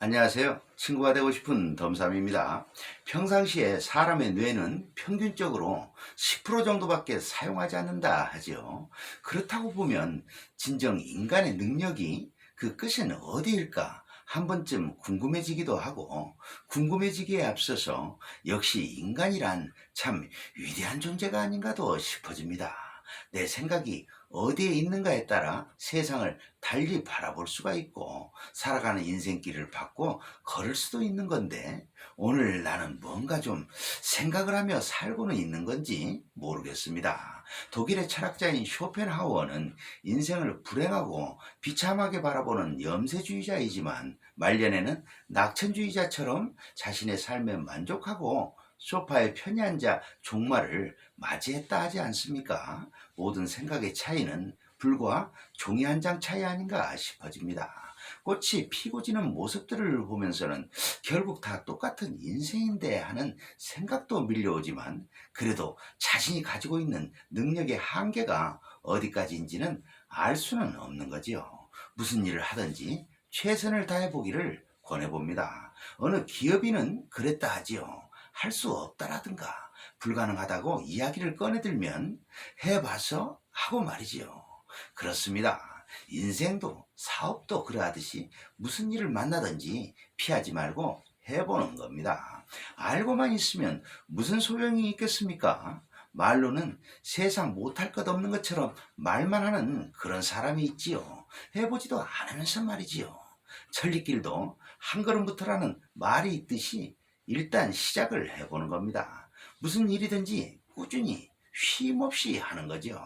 안녕하세요. 친구가 되고 싶은 덤삼입니다. 평상시에 사람의 뇌는 평균적으로 10% 정도밖에 사용하지 않는다 하지요. 그렇다고 보면 진정 인간의 능력이 그 끝은 어디일까 한 번쯤 궁금해지기도 하고, 궁금해지기에 앞서서 역시 인간이란 참 위대한 존재가 아닌가도 싶어집니다. 내 생각이 어디에 있는가에 따라 세상을 달리 바라볼 수가 있고 살아가는 인생길을 바꿔 걸을 수도 있는 건데, 오늘 나는 뭔가 좀 생각을 하며 살고는 있는 건지 모르겠습니다. 독일의 철학자인 쇼펜하우어는 인생을 불행하고 비참하게 바라보는 염세주의자이지만 말년에는 낙천주의자처럼 자신의 삶에 만족하고 소파에 편히 앉아 종말을 맞이했다 하지 않습니까? 모든 생각의 차이는 불과 종이 한 장 차이 아닌가 싶어집니다. 꽃이 피고 지는 모습들을 보면서는 결국 다 똑같은 인생인데 하는 생각도 밀려오지만, 그래도 자신이 가지고 있는 능력의 한계가 어디까지인지는 알 수는 없는 거지요. 무슨 일을 하든지 최선을 다해보기를 권해봅니다. 어느 기업인은 그랬다 하지요. 할 수 없다라든가 불가능하다고 이야기를 꺼내들면 해봐서 하고 말이지요. 그렇습니다. 인생도 사업도 그러하듯이 무슨 일을 만나든지 피하지 말고 해보는 겁니다. 알고만 있으면 무슨 소용이 있겠습니까? 말로는 세상 못할 것 없는 것처럼 말만 하는 그런 사람이 있지요. 해보지도 않으면서 말이지요. 천리길도 한 걸음부터라는 말이 있듯이 일단 시작을 해보는 겁니다. 무슨 일이든지 꾸준히 쉼 없이 하는 거죠.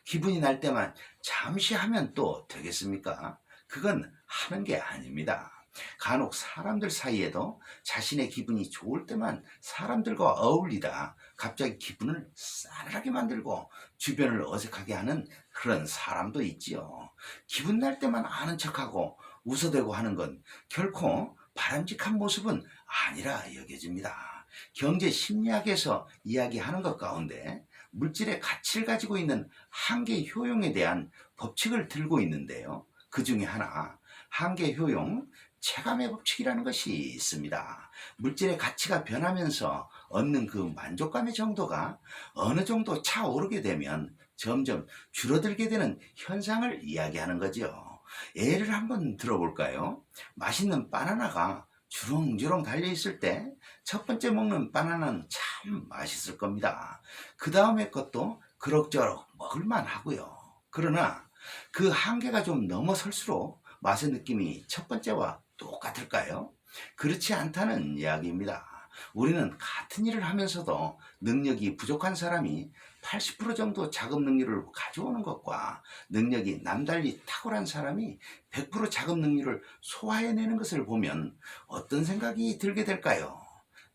기분이 날 때만 잠시 하면 또 되겠습니까? 그건 하는 게 아닙니다. 간혹 사람들 사이에도 자신의 기분이 좋을 때만 사람들과 어울리다 갑자기 기분을 싸늘하게 만들고 주변을 어색하게 하는 그런 사람도 있지요. 기분 날 때만 아는 척하고 웃어대고 하는 건 결코 바람직한 모습은 아니라 여겨집니다. 경제 심리학에서 이야기하는 것 가운데 물질의 가치를 가지고 있는 한계 효용에 대한 법칙을 들고 있는데요. 그 중에 하나, 한계 효용 체감의 법칙이라는 것이 있습니다. 물질의 가치가 변하면서 얻는 그 만족감의 정도가 어느 정도 차오르게 되면 점점 줄어들게 되는 현상을 이야기하는 거죠. 예를 한번 들어볼까요? 맛있는 바나나가 주렁주렁 달려있을 때 첫 번째 먹는 바나나는 참 맛있을 겁니다. 그 다음에 것도 그럭저럭 먹을만 하고요. 그러나 그 한계가 좀 넘어설수록 맛의 느낌이 첫 번째와 똑같을까요? 그렇지 않다는 이야기입니다. 우리는 같은 일을 하면서도 능력이 부족한 사람이 80% 정도 자금 능률을 가져오는 것과 능력이 남달리 탁월한 사람이 100% 자금 능률을 소화해내는 것을 보면 어떤 생각이 들게 될까요?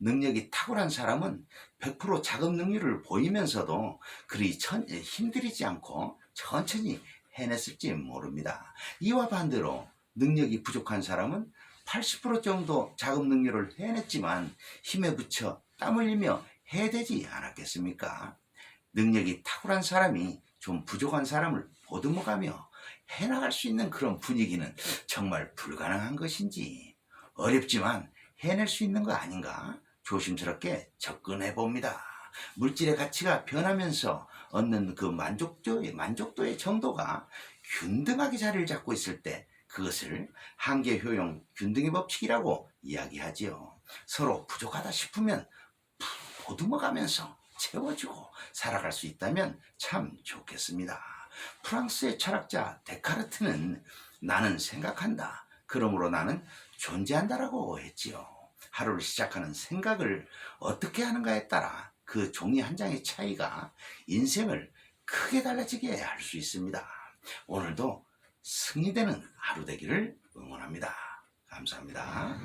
능력이 탁월한 사람은 100% 자금 능률을 보이면서도 그리 힘들이지 않고 천천히 해냈을지 모릅니다. 이와 반대로 능력이 부족한 사람은 80% 정도 자금 능률을 해냈지만 힘에 부쳐 땀 흘리며 해대지 않았겠습니까? 능력이 탁월한 사람이 좀 부족한 사람을 보듬어가며 해나갈 수 있는 그런 분위기는 정말 불가능한 것인지, 어렵지만 해낼 수 있는 거 아닌가 조심스럽게 접근해 봅니다. 물질의 가치가 변하면서 얻는 그 만족도의 정도가 균등하게 자리를 잡고 있을 때 그것을 한계 효용 균등의 법칙이라고 이야기하지요. 서로 부족하다 싶으면 보듬어가면서 채워주고 살아갈 수 있다면 참 좋겠습니다. 프랑스의 철학자 데카르트는 나는 생각한다, 그러므로 나는 존재한다라고 했지요. 하루를 시작하는 생각을 어떻게 하는가에 따라 그 종이 한 장의 차이가 인생을 크게 달라지게 할 수 있습니다. 오늘도 승리되는 하루 되기를 응원합니다. 감사합니다.